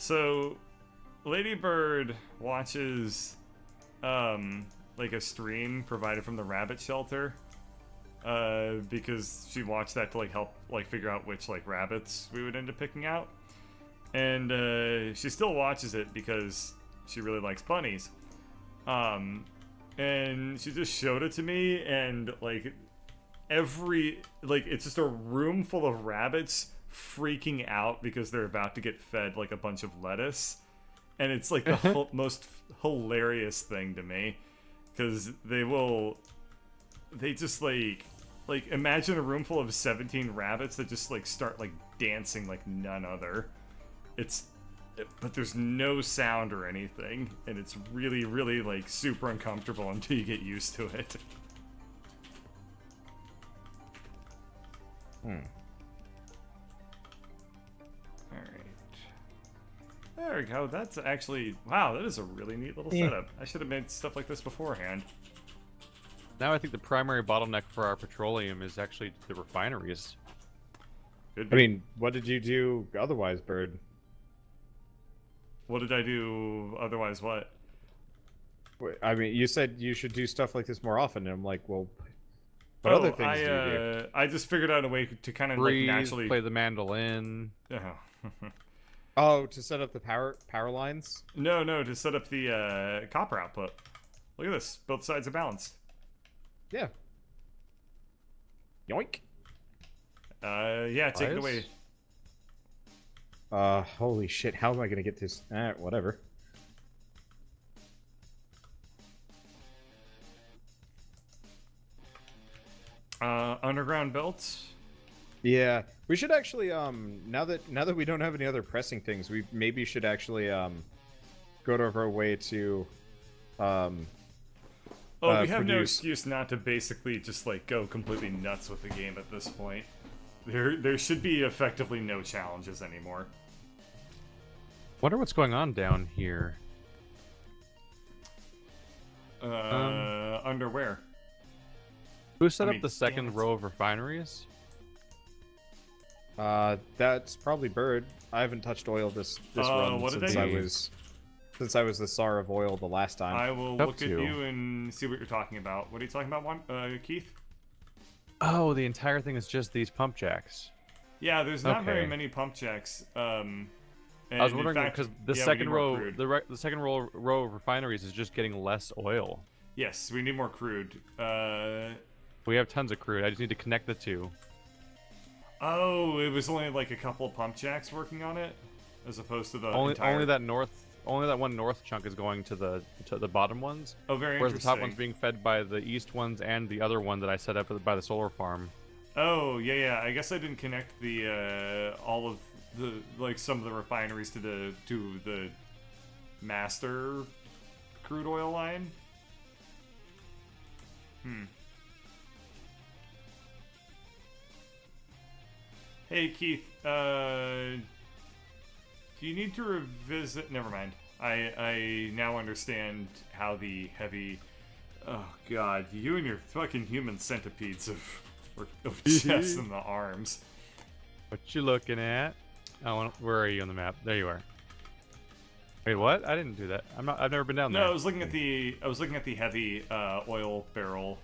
So, Ladybird watches, like a stream provided from the rabbit shelter, because she watched that to like help like figure out which like rabbits we would end up picking out, and she still watches it because she really likes bunnies, and she just showed it to me, and like it's just a room full of rabbits freaking out because they're about to get fed like a bunch of lettuce, and it's like the most hilarious thing to me, because they just like imagine a room full of 17 rabbits that just like start like dancing like none other. But there's no sound or anything, and it's really, really like super uncomfortable until you get used to it. There we go. That's actually... Wow, that is a really neat little setup. I should have made stuff like this beforehand. Now I think the primary bottleneck for our petroleum is actually the refineries. I mean, what did you do otherwise, Bird? What did I do otherwise? What? I mean, you said you should do stuff like this more often, and I'm like, well, what other things do you do? I just figured out a way to kind of Breathe, like naturally... play the mandolin. Oh, to set up the power lines? No, to set up the copper output. Look at this. Both sides are balanced. Yeah. Yoink. Yeah, take it away. Holy shit, how am I gonna get this? Whatever. Underground belts. Yeah, we should actually now that we don't have any other pressing things, we maybe should actually go out of our way to we have no produce... excuse not to basically just like go completely nuts with the game at this point. There should be effectively no challenges anymore. Wonder what's going on down here. Underwear. Who set up the second row of refineries? That's probably Bird. I haven't touched oil this run since I was the Tsar of oil the last time. I will look at you and see what you're talking about. What are you talking about, Keith? Oh, the entire thing is just these pump jacks. Yeah, there's not very many pump jacks. I was wondering because the second row, the second row of refineries is just getting less oil. Yes, we need more crude. We have tons of crude. I just need to connect the two. Oh, it was only like a couple of pump jacks working on it, as opposed to the only that one north chunk is going to the bottom ones. Oh, very whereas interesting. the top one's being fed by the east ones and the other one that I set up by the solar farm. Oh, yeah. I guess I didn't connect the all of the some of the refineries to the master crude oil line. Hey Keith, do you need to revisit? Never mind. I now understand how the heavy. Oh God, you and your fucking human centipedes of chests and the arms. What you looking at? Oh, where are you on the map? There you are. Wait, what? I didn't do that. I've never been down there. No, I was looking at the heavy oil barrel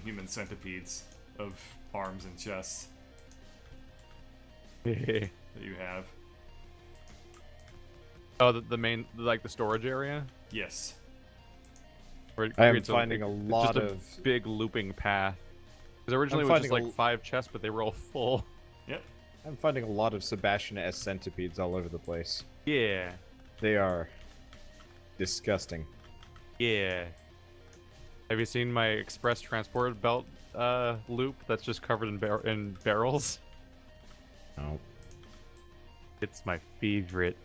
human centipedes of arms and chests that you have. Oh, the main, like the storage area? Yes. I am finding a lot of big looping path. Because originally it was just like 5 chests, but they were all full. Yep. I'm finding a lot of Sebastian S centipedes all over the place. Yeah. They are disgusting. Yeah. Have you seen my express transport belt loop that's just covered in barrels? No. It's my favorite.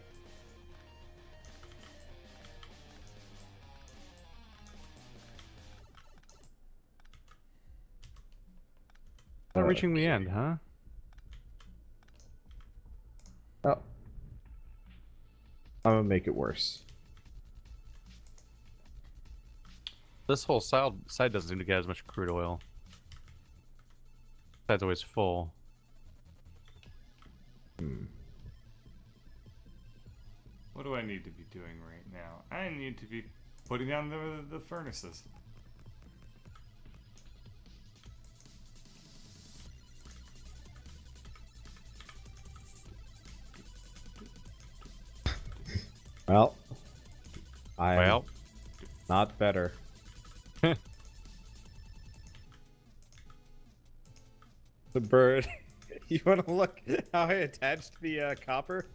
Not reaching the end, huh? Oh. I'm gonna make it worse. This whole side doesn't seem to get as much crude oil. Side's always full. What do I need to be doing right now? I need to be putting down the furnaces. Well, I'm Well, not better. The bird. You want to look how I attached the copper?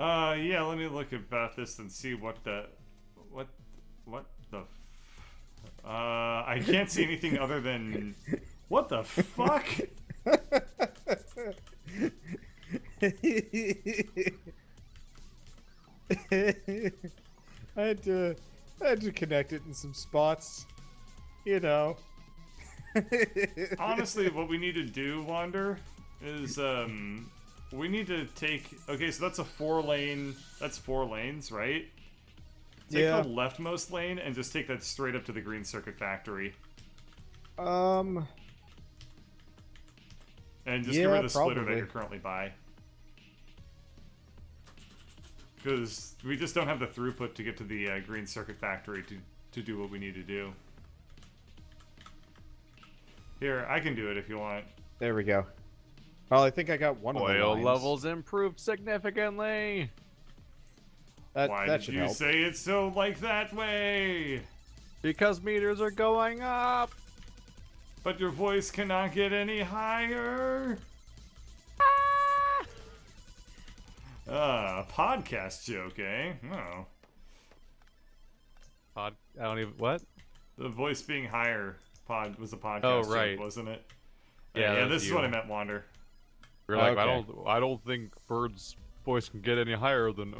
Yeah, let me look about this and see what the I can't see anything other than what the fuck? I had to connect it in some spots, you know. Honestly, what we need to do, Wander, is we need to take. Okay, so that's a 4-lane. That's 4 lanes, right? Take Yeah. the leftmost lane and just take that straight up to the Green Circuit Factory, and just get Yeah, rid of the splitter that probably. you're currently by. Because we just don't have the throughput to get to the Green Circuit Factory to do what we need to do. Here, I can do it if you want. There we go. Well, I think I got one of the oil lines. levels improved significantly. Why that did should you help. say it so like that way? Because meters are going up. But your voice cannot get any higher? Podcast joke, eh? Oh. I don't even what? The voice being higher was a podcast Oh, right. joke, wasn't it? Yeah, that was this is you. what I meant, Wander. We're like, Okay. I don't think Bird's voice can get any higher than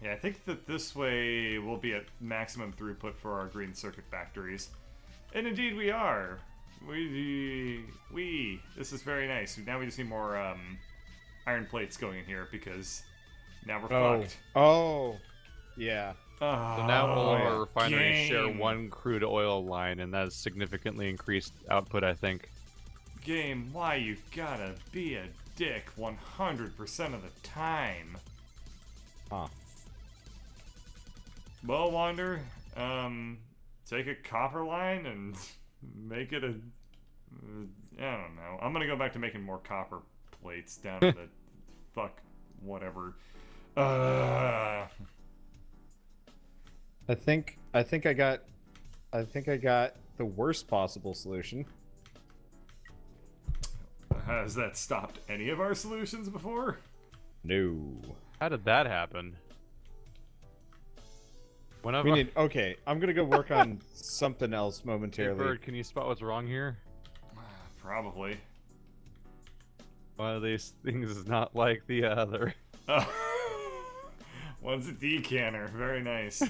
Yeah, I think that this way we'll be at maximum throughput for our Green Circuit factories. And indeed we are. This is very nice. Now we just need more iron plates going in here because now we're fucked. Oh, yeah. So now all of our refineries share game. one crude oil line, and that has significantly increased output, I think. Game, why you gotta be a dick 100% of the time? Huh. Well, Wander, take a copper line and make it a... I don't know. I'm gonna go back to making more copper plates down in the... fuck, whatever. I think I got the worst possible solution. Has that stopped any of our solutions before? No. How did that happen? We need. Okay, I'm gonna go work on something else Hey, momentarily. Bird, can you spot what's wrong here? Probably. One of these things is not like the other. Oh. One's a decanter. Very nice.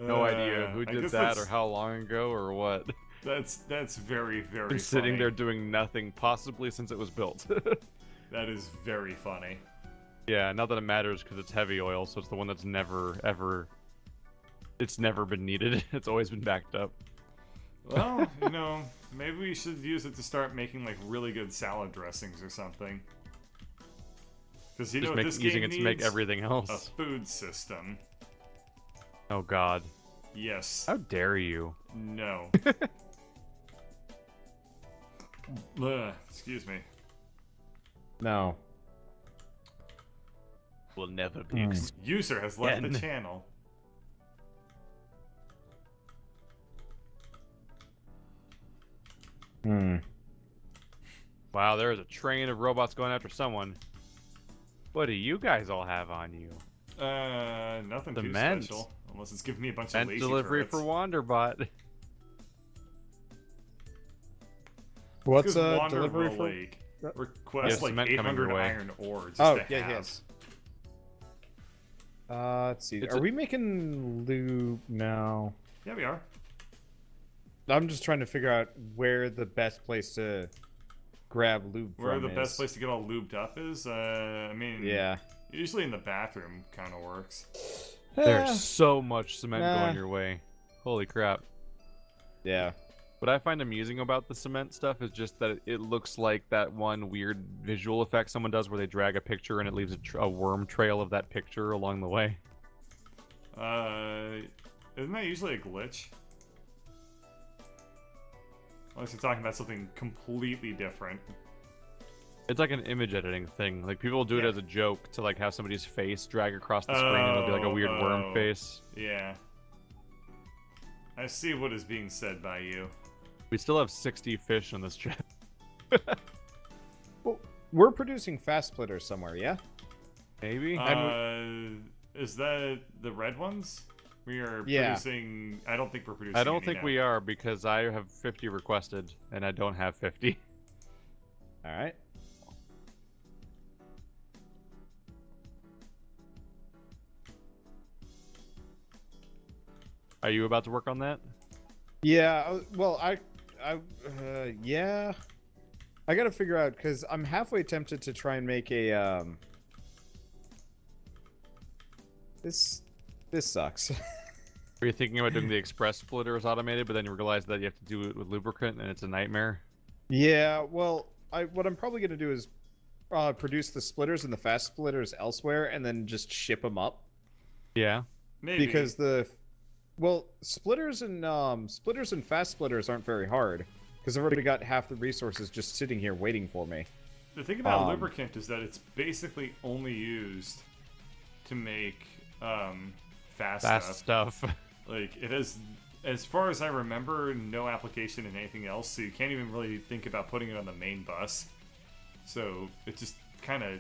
No idea who I did guess that or how long ago or what. That's very, very Been sitting funny. there doing nothing, possibly since it was built. That is very funny. Yeah, not that it matters because it's heavy oil, so it's the one that's never, ever... It's never been needed. It's always been backed up. Well, maybe we should use it to start making like really good salad dressings or something. Because Just this using game it to make needs everything a else. food system. Oh god. Yes. How dare you? No. Excuse me. No. Will never be User has left the Again. channel. Wow, there is a train of robots going after someone. What do you guys all have on you? Nothing The too Ment. special. Unless it's giving me a bunch of Vent lazy delivery turrets. for Wanderbot. What's Because a Wander delivery will, for? like, Yeah, request like cement coming 800 your way. iron ore just Oh, to yeah, have. yes. Let's see. It's Are a- we making lube now? Yeah, we are. I'm just trying to figure out where the best place to grab lube Where from the is. best place to get all lubed up is, I mean, Yeah. usually in the bathroom kind of works. There's so much cement Nah. going your way. Holy crap. Yeah. What I find amusing about the cement stuff is just that it looks like that one weird visual effect someone does where they drag a picture and it leaves a worm trail of that picture along the way. Isn't that usually a glitch? Unless you're talking about something completely different. It's like an image editing thing. Like people will do it as a joke to like have somebody's face drag across the screen and it'll be like a weird worm face. Yeah. I see what is being said by you. We still have 60 fish on this trip. Well, we're producing fast splitters somewhere, yeah? Maybe? Is that the red ones? We are producing... I don't think we're producing I don't any think now. we are because I have 50 requested and I don't have 50. Alright. Are you about to work on that? Yeah, well, yeah. I gotta figure out, because I'm halfway tempted to try and make a, This sucks. Were you thinking about doing the express splitters automated, but then you realize that you have to do it with lubricant and it's a nightmare? Yeah, well, what I'm probably gonna do is produce the splitters and the fast splitters elsewhere, and then just ship them up. Yeah. Maybe. Because splitters and fast splitters aren't very hard, because I've already got half the resources just sitting here waiting for me. The thing about lubricant is that it's basically only used to make fast stuff. Like, it has, as far as I remember, no application in anything else, so you can't even really think about putting it on the main bus. So it just kind of...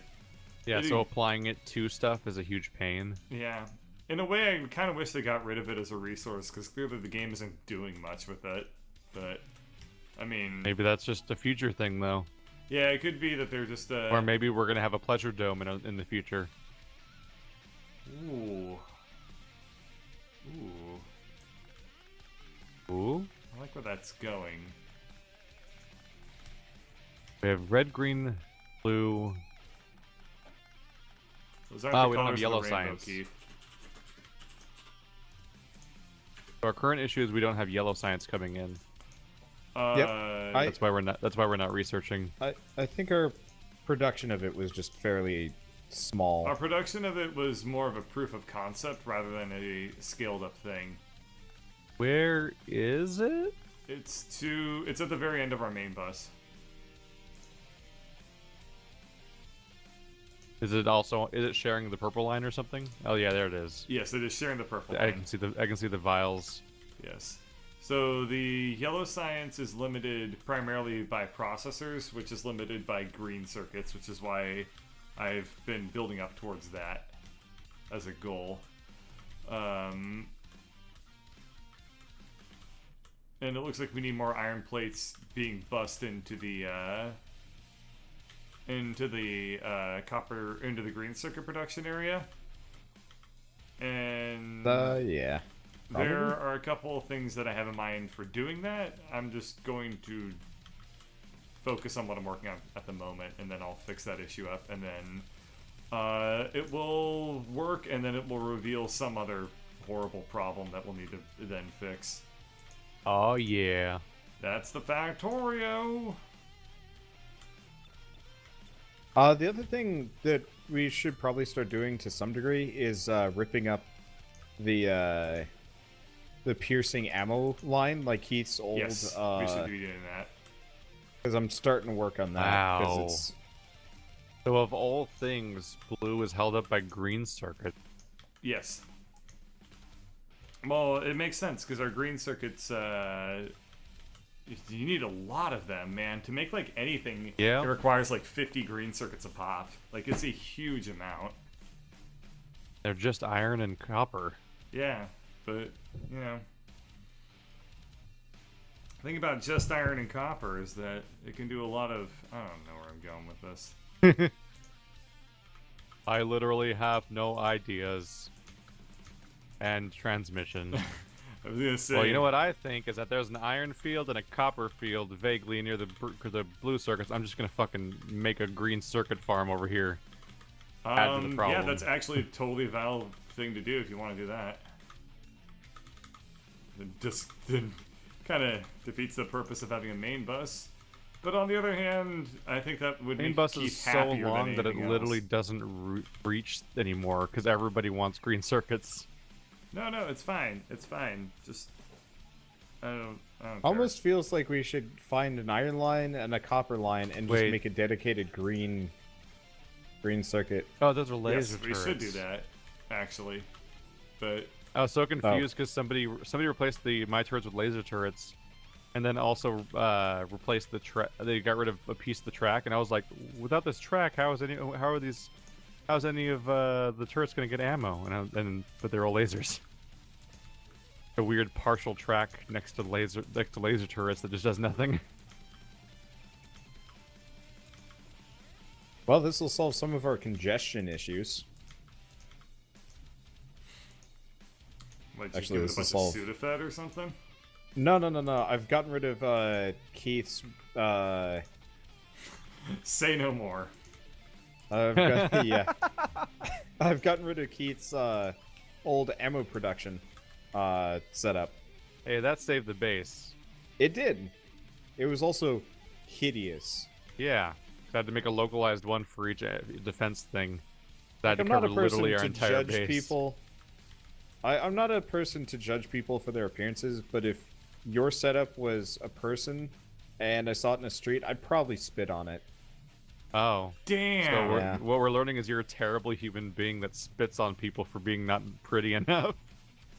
Yeah, so applying it to stuff is a huge pain. Yeah. In a way, I kind of wish they got rid of it as a resource, because clearly the game isn't doing much with it. But, I mean... Maybe that's just a future thing, though. Yeah, it could be that they're just... Or maybe we're going to have a pleasure dome in the future. Ooh. Ooh. Ooh? I like where that's going. We have red, green, blue... Those aren't the we don't have colors of yellow the rainbow, science. Keith. So our current issue is we don't have yellow science coming in. Yep. That's why we're not researching. I think our production of it was just fairly small. Our production of it was more of a proof of concept rather than a scaled up thing. Where is it? It's at the very end of our main bus. Is it sharing the purple line or something? Oh yeah, there it is. Yes, it is sharing the purple I line. can see the vials. Yes. So the yellow science is limited primarily by processors, which is limited by green circuits, which is why I've been building up towards that as a goal. And it looks like we need more iron plates being bussed into the green circuit production area. And Yeah. Probably. there are a couple of things that I have in mind for doing that. I'm just going to focus on what I'm working on at the moment, and then I'll fix that issue up, and then it will work, and then it will reveal some other horrible problem that we'll need to then fix. Oh yeah. That's the Factorio! The other thing that we should probably start doing to some degree is ripping up the piercing ammo line, like Keith's old. Yes, we should be doing that. Because I'm starting to work on that. Wow. So of all things, blue is held up by green circuit. Yes. Well, it makes sense, because our green circuits, you need a lot of them, man. To make, like, anything, Yeah. it requires, like, 50 green circuits a pop. Like, it's a huge amount. They're just iron and copper. Yeah, but, you know. The thing about just iron and copper is that it can do a lot of... I don't know where I'm going with this. I literally have no ideas. And transmission. I was gonna say... Well, you know what I think is that there's an iron field and a copper field vaguely near the blue circuits. I'm just gonna fucking make a green circuit farm over here. Add to the problem. Yeah, that's actually a totally valid thing to do if you want to do that. Then kind of defeats the purpose of having a main bus. But on the other hand, I think that would Main make bus Keith is so happier long than that it anything literally else. doesn't reach anymore because everybody wants green circuits. No, it's fine. It's fine. Just I don't care. Almost feels like we should find an iron line and a copper line and just Wait. make a dedicated green circuit. Oh, those are laser Yes, we turrets. should do that, actually. But I was so confused because somebody replaced my turrets with laser turrets, and then also replaced the track. They got rid of a piece of the track, and I was like, without this track, how's any of the turrets gonna get ammo? But they're all lasers. A weird partial track next to laser turrets that just does nothing. Well, this will solve some of our congestion issues. like, just Actually, give it this a is bunch of solved. Sudafed or something. No. I've gotten rid of Keith's. Say no more. Yeah. I've gotten rid of Keith's old ammo production setup. Hey, that saved the base. It did. It was also hideous. Yeah, I had to make a localized one for each defense thing. That had I'm to not cover a person literally our to entire judge base. people. I'm not a person to judge people for their appearances, but if your setup was a person and I saw it in the street, I'd probably spit on it. Oh. Damn. So Yeah. what we're learning is you're a terrible human being that spits on people for being not pretty enough.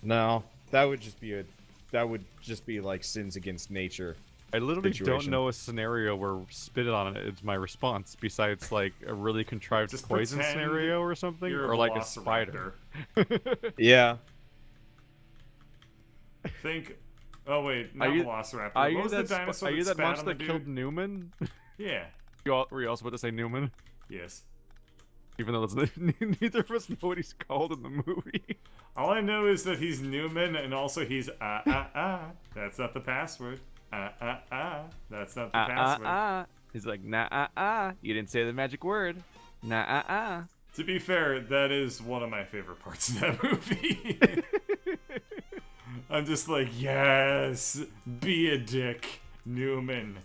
No, that would just be like sins against nature. I literally Situation. don't know a scenario where spit on it is my response, besides like a really contrived Just poison pretend scenario or something, You're or like a spider. velociraptor. Yeah. Think. Oh wait, not Are you- velociraptor. Are What you was that, the dinosaur are you that spat monster on the that killed dude? Newman? Yeah. Were you also about to say Newman? Yes. Even though that's, neither of us know what he's called in the movie. All I know is that he's Newman, and also he's That's not the password. That's not the password. He's like, you didn't say the magic word. To be fair, that is one of my favorite parts of that movie. I'm just like, yes, be a dick, Newman.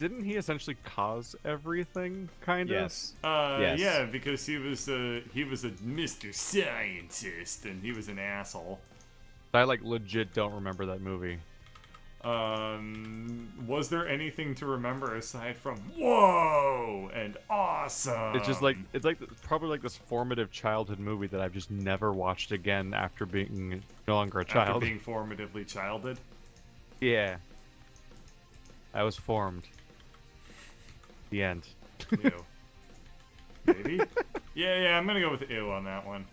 Didn't he essentially cause everything, kind of? Yes. Yeah, Yes. because he was a Mr. Scientist, and he was an asshole. I like legit don't remember that movie. Was there anything to remember aside from whoa and awesome? It's just like probably like this formative childhood movie that I've just never watched again after being no longer a after child. being formatively childed. Yeah. I was formed. The end. Ew. Maybe? Yeah, I'm gonna go with ew on that one.